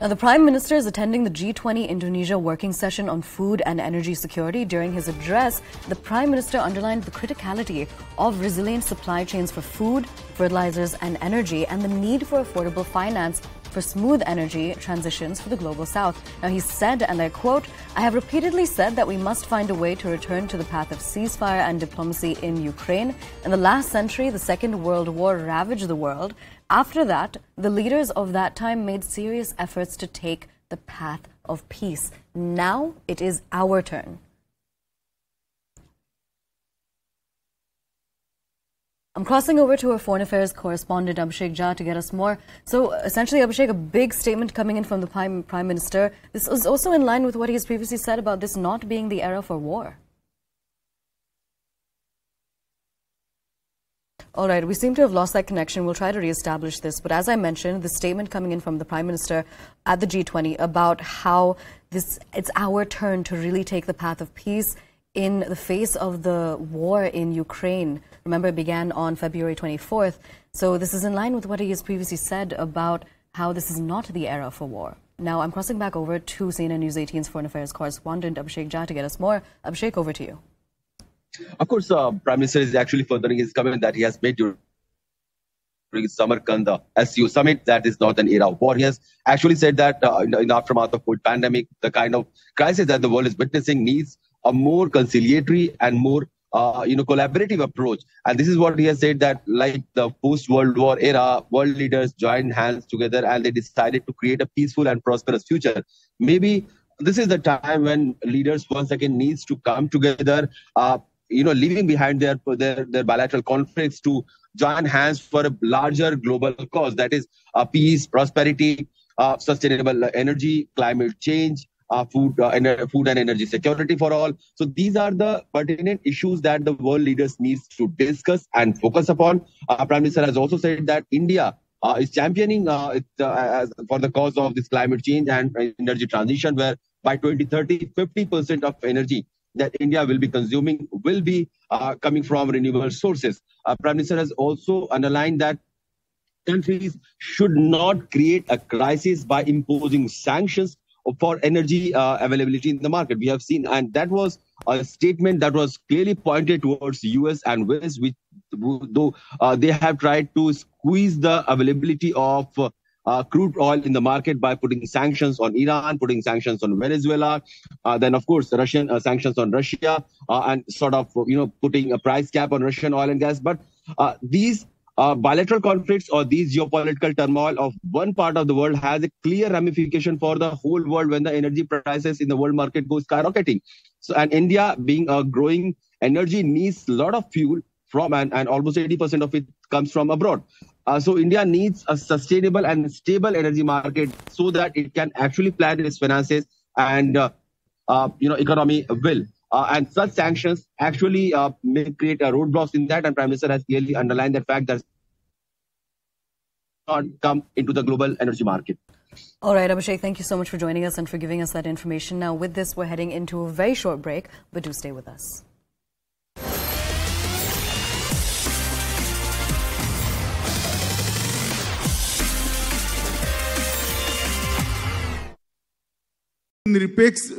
Now, the Prime Minister is attending the G20 Indonesia working session on food and energy security. During his address, the Prime Minister underlined the criticality of resilient supply chains for food, fertilizers and energy, and the need for affordable finance for smooth energy transitions for the global south. Now, he said, and I quote, "I have repeatedly said that we must find a way to return to the path of ceasefire and diplomacy in Ukraine. In the last century, the Second World War ravaged the world. After that, the leaders of that time made serious efforts to take the path of peace. Now it is our turn." I'm crossing over to our Foreign Affairs correspondent, Abhishek Jha, to get us more. So essentially, Abhishek, a big statement coming in from the Prime Minister. This is also in line with what he has previously said about this not being the era for war. All right, we seem to have lost that connection. We'll try to reestablish this. But as I mentioned, the statement coming in from the Prime Minister at the G20 about how it's our turn to really take the path of peace in the face of the war in Ukraine. Remember, it began on February 24th. So this is in line with what he has previously said about how this is not the era for war. Now, I'm crossing back over to CNN News 18's Foreign Affairs correspondent, Abhishek Jha, to get us more. Abhishek, over to you. Of course, Prime Minister is actually furthering his comment that he has made during Samarkand SU Summit that is not an era of war. He has actually said that in the aftermath of COVID pandemic, the kind of crisis that the world is witnessing needs a more conciliatory and more collaborative approach. And this is what he has said, that like the post-World War era, world leaders joined hands together and they decided to create a peaceful and prosperous future. Maybe this is the time when leaders once again needs to come together, leaving behind their bilateral conflicts to join hands for a larger global cause, that is peace, prosperity, sustainable energy, climate change, food and energy security for all. So these are the pertinent issues that the world leaders needs to discuss and focus upon. Prime Minister has also said that India is championing for the cause of this climate change and energy transition, where by 2030, 50% of energy that India will be consuming will be coming from renewable sources. Prime Minister has also underlined that countries should not create a crisis by imposing sanctions for energy availability in the market. We have seen, and that was a statement that was clearly pointed towards US and West, which though they have tried to squeeze the availability of crude oil in the market by putting sanctions on Iran, putting sanctions on Venezuela, then of course Russian sanctions on Russia, and sort of putting a price cap on Russian oil and gas. But these bilateral conflicts or these geopolitical turmoil of one part of the world has a clear ramification for the whole world when the energy prices in the world market go skyrocketing. So, and India being a growing energy needs a lot of fuel from, and almost 80% of it comes from abroad. So India needs a sustainable and stable energy market so that it can actually plan its finances and economy will. And such sanctions actually may create roadblocks in that. And Prime Minister has clearly underlined that fact that not come into the global energy market. All right, Abhishek, thank you so much for joining us and for giving us that information. Now, with this, we're heading into a very short break, but do stay with us. निरपेक्ष